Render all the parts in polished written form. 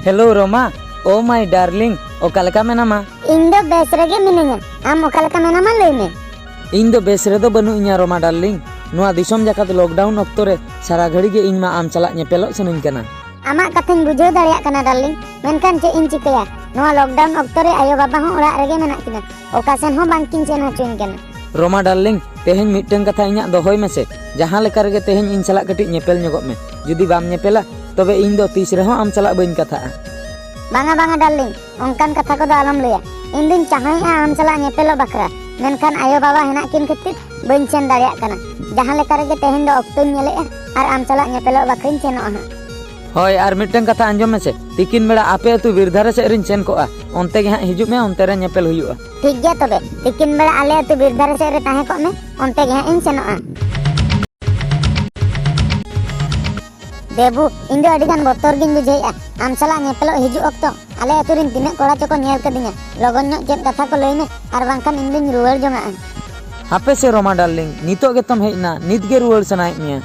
Hello Roma, oh my darling, okaleka menama? Indo bes rege minenya, am okaleka menama leme. Indo bes redo banu inya Roma darling. Noa disom jakat lockdown oktore sara ghadi ge iñ ma am salak nyepelok sanuñ kana. Amak kathany bujhaw dareyak kana darling, menkan che iñ chikaya. Noa lockdown oktore ayo baba hon orak rege menak kina. Oka sen hon bang kin sen hacuin kana. Roma darling, teheny mitteng katha iñak dohoy mese. Jahan leka rege teheny iñ salak katik nyepel nyogok me. Judi bam nyepela, tobe iñ do tis rehon am salak bañ katha'a. Banga darling, ongkan katha kodo alom laya. Iñ duñ chahoy'a am salak nyepelok bakra. Menkan ayo baba henak kin khatir bañ sen dareyak kana. Jahan leka rege teheny do oktoñ nyele'a ar am salak nyepelok bakrañ seno'a. Hoy ar mitteng katha anjom mese. Tikin beda ape atu birdhare se riñ sen ko'a. Onte ge hang hijuk me onte re nyepel huyu'a. Thik gaya tobe, tikin beda ale atu birdhare se re tahe kok me, onte ge hang iñ seno'a. Debu, iñ do adigan botor giñ bujhae'a. Am salak nyepelok hijuk okto ale atu rin tinak kora coko nyel kadinya. Logon nyok chet katha ko lay me ar bangkan iñ duñ ruwar jonga'a. Hape se Roma darling, nitok getom hejna, nit ge ruwar sanaik mea.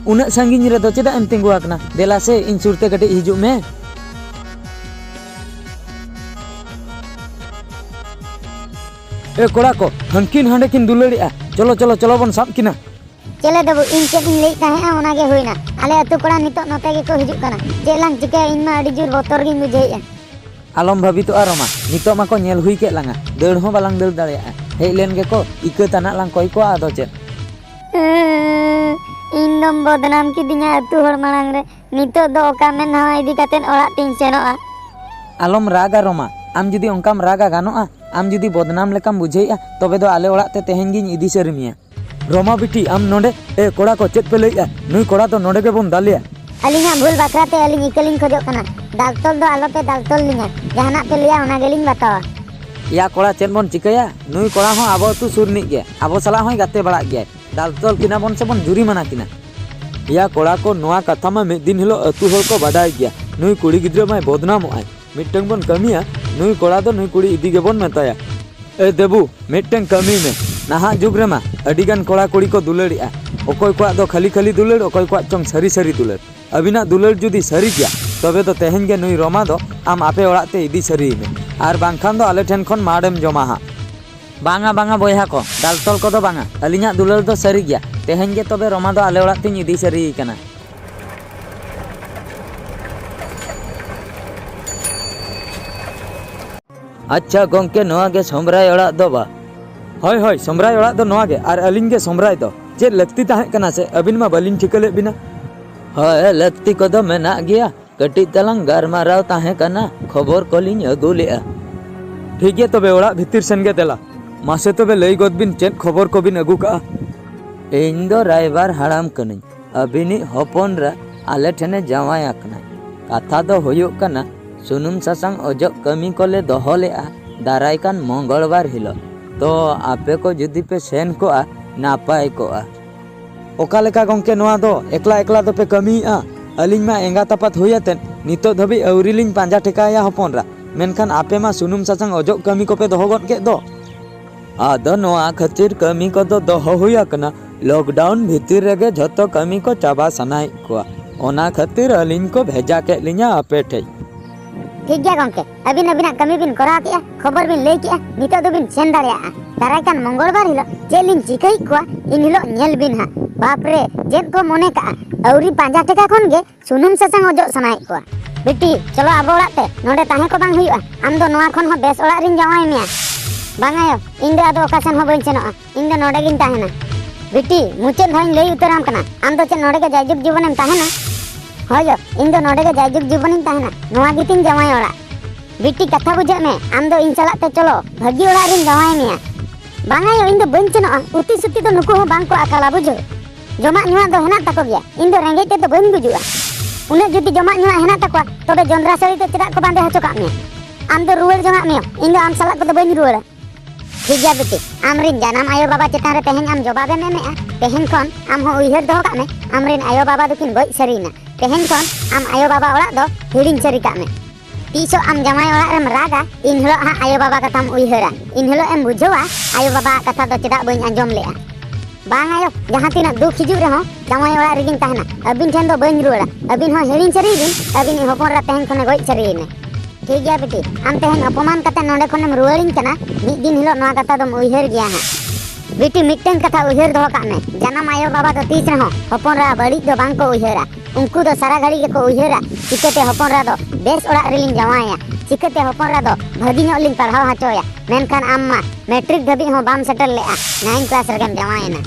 Unak sangging redo cedak em tinggu akna. Dela se iñ surte katik hijuk me. Kora ko, hangkin hande kin dulari'a. Cholo bon sab kina. Chele debu, iñ chet iñ lay tahe'a ona ge huina. Ale atu kora nitok note ge ko hijuk kana. Chet lang chikaya iñ ma adi jur botor giñ bujhae'a. Alom bhabito'a Roma, nitok ma ko nyel hui kek langa. Daur hon balang daur dare'a. Hej len ge ko, ika tanak lang koi ko ado chet. Iñ dom bodnam kidinya atu hor marang re. Nitok do oka men hawa idi katen orak tiñ seno'a. Alom raga Roma, am judi ongkam raga gano'a. Am judi bodnam lekam bujhae'a, tobe do ale orak te teheny giñ idi sari mea. Roma biti am nonde, kora ko chet pe lai'a. Nui kora to nonde ge bon dalia. Aliñaᱜ bhul bakrate aliñ ikaliñ khojok kana. Daltol do alope daltol liña. Jahanak pe laya ona geliñ batawa. Ya kora chet bon chikaya, nui kora hon abo tu surnik ge. Abo salak hon gate barak ge. Daltol kina bon se bon juri mana kina. Ya kora ko noa katha ma mid din hilo atu hol ko badai gya. Nui kuri gidra mai bodnamo'ai. Mitteng bon kamiya, nui kora do nui kuri idi ge bon metaya. Debu, mitteng kami me. Nahak jug rema adigan kora kuri ko dulari'a. Okoy ko do khali dular, okoy ko chong sari dular. Abinak dular judi sari gya, tobe do teheny ge nui Roma do am ape orak te idi sari me. Ar bangkhan do ale then khon maadem joma ha. Banga boyha ko, daltol ko do banga. Aliñaᱜ dular do sari gya. Teheny ge tobe Roma do ale orak tiñ idi sari kana. Acha gongke noa ge sombrai orak do ba. Hoy sombrai orak do noa ge ar aliñ ge sombrai do. Chet lakti tahe kana se abin ma balin thikale bina. Hoy lakti ko do menak gya. Katik talang garmarau tahe kana khobor koliñ agu le'a. Thik gaya tobe orak bhitir sen ge dela. Mase tobe lay god bin chet khobor ko bin agu ka'a. Iñ do raibar haram kanañ. Abini hopon ra ale thene jawai akna. Katha do huyuk kana sunum sasang ojok kami kole doho le'a darai kan mongolbar hilo. To ape ko judi pe sen ko'a napai ko'a. Oka leka gongke noa do ekla do pe kami'a. Aliñ ma engat apat huyaten nitok dhabi auri liñ panja thekaya hopon ra. Menkan ape ma sunum sasang ojok kami ko pe doho god kek do. Ado noa khatir kami ko do doho huya kana lockdown bhitir rege jhoto kami ko chaba sanaik koa. Ona khatir aliñ ko bheja kek liña ape thei. Thik gaya gongke, abinak kami bin koraw ke'a, khobor bin lay ke'a, nitok do bin sen dareya'a. Darai kan mongolbar hilo chet liñ chikay koa in hilo nyel bin ha. Bapre, jet ko mone ka'a auri panja theka khon ge sunum sasang ojok sanaik koa. Biti, cholo abo orak te nonde tahe ko bang huyu'a. Am do noa khon ho bes orak rin jawai mea. Bangayo, iñ do ado oka sen ho bañ seno'a. Iñ do nonde giñ tahena. Biti, muchet dhawiñ lay utaram kana. Am do chet nonde ge jaijug jibonem tahena. Hoyo, iñ do nonde ge jaijug jiboniñ tahena. Noa gitiñ jawai orak. Biti katha bujhak me, am do iñ salak te cholo bhagi orak rin jawai mea. Bangayo, iñ do bañ seno'a. Uti suti do nuku ho bang ko akala bujho. Jomak nyuak do henak tako gya. Iñ do rengej te do bañ guju'a. Unak judi jomak nyuak henak takoa, tobe jondra sari te cedak ko bande hocho kak me. Am do ruwar jongak meo, iñ do am salak ko do bañ ruwara. Thik gaya biti, amrin janam ayo baba chetan re teheny am jobabem eme'a. Teheny khon am ho uihar doho kak me, amrin ayo baba dukin goj sarina. Teheny khon am ayo baba orak do hiriñ sari kak me. Tiso am jamai orak rem raga, in hilok ha ayo baba katam uihara. In hilok em bujhawa ayo baba katha do cedak bañ anjom le'a. बांग आयो जहां तीना दुख हिजुग रहो जामाई ओड़ा रेगिन ताहना अबिन ठेन दो बइन रुवाड़ा अबिन हो हेरिन चरी बिन अबिन हपनरा तहन खने गoj चरीने ठीक गया बेटी आम तहन अपमान कते नोंडे खनेम रुवाड़िन कना मिद दिन हिलो नोआ कथा दम उइहर गया हा बेटी मिटन कथा उइहर दो का में जन्म आयो बाबा तो तीस रहो हपनरा बड़ी दो बांग को उइहरा उनको दो सारा घड़ी के को उइहरा चिकते हपनरा दो बेस ओड़ा रेलिन जमाया चिकते हपनरा दो भगी नो लिन पढ़ाव हचोया मेनखान अम्मा मैट्रिक धबी हो बाम सेटल ले 9 क्लास रगम जमायना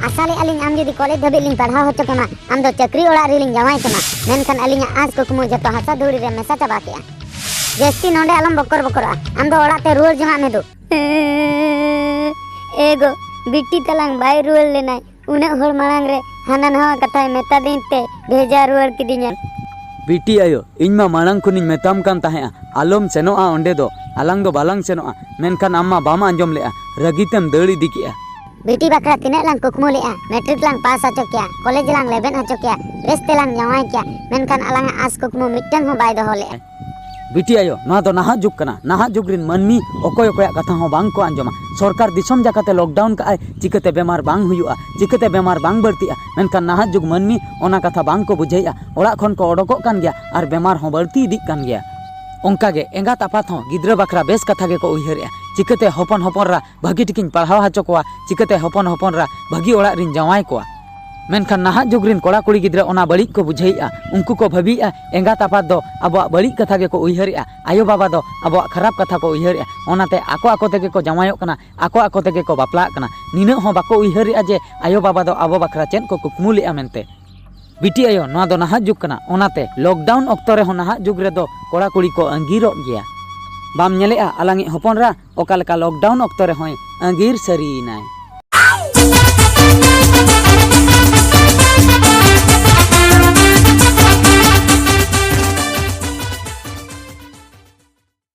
आसाले अलिन आम जदि कॉलेज धबी लिन पढ़ाव हचो केमा आम दो चक्री ओड़ा रेलिन जमाय केमा मेनखान अलिन आज कुकमु जतो हसा धूड़ी रे मेसा चाबा केया जस्ती नोंडे अलम बकर बकरा आम दो ओड़ा ते रुवर जमा में दो एगो बिट्टी तलांग बाय रुवर लेनाय उने होर मांग रे हाना नवा कथा मेता दिन ते भेजा रुवर किदिnya बीटी आयो इनमा मांग खुनी मेताम कान ताहेआ आलम सेनोआ ओंडे दो आलांग दो बालांग सेनोआ मेनखान अम्मा बाम आंजम लेआ रगितेम दड़ी दिकिया बेटी बकरा तिने लांग कुकमु लेआ मैट्रिक लांग पास हचो क्या कॉलेज लांग लेबेन हचो क्या बेस्ते लांग जमाय क्या मेनखान अलांग आस कुकमु मिटन हो बाय दो लेआ बीटी आयो ना तो नाहा जुग कना नाहा जुग रिन मनमी ओकोय ओकोय कथा हो बांग को आंजमा सरकार दिसम जाकाते लॉकडाउन का आय चिकते बेमार बांग हुयुआ चिकते बेमार बांग बढ़तिया मेनखान नाहा जुग मनमी ओना कथा बांग को बुझैया ओड़ा खन को ओडोको कान गया और बेमार हो बढ़ती इदी कान गया ओंकागे एंगात आपात हो गिद्रा बकरा बेस कथा गे को उइहरिया चिकते हपन हपनरा भागी टिकिन पढ़ाव हचो कोआ चिकते हपन हपनरा भागी ओड़ा रिन जवाय कोआ मेनखान नाहा जुग रिन कोड़ा कुड़ी गिद्रा ओना बड़ी को बुझैया उनको को भाबिया एंगात आपात दो अब बड़ी कथा गे को उइहरिया आयो बाबा दो अब खराब कथा को उइहरिया ओनाते आको आको तेगे को जमायो कना आको आको तेगे को बापला कना निना हो बाको उइहरिया जे आयो बाबा दो अब बकरा चेन को कुकमु लेआ मेनते बीटी आयो नोआ दो नाहा जुग कना ओनाते लॉकडाउन ऑक्तो रे हो नाहा जुग रे दो कोड़ा कुड़ी को अंगीरो गया बाम नेलेआ आलांगी हपनरा ओका लेका लॉकडाउन ऑक्तो रे होय अंगीर सरी नाय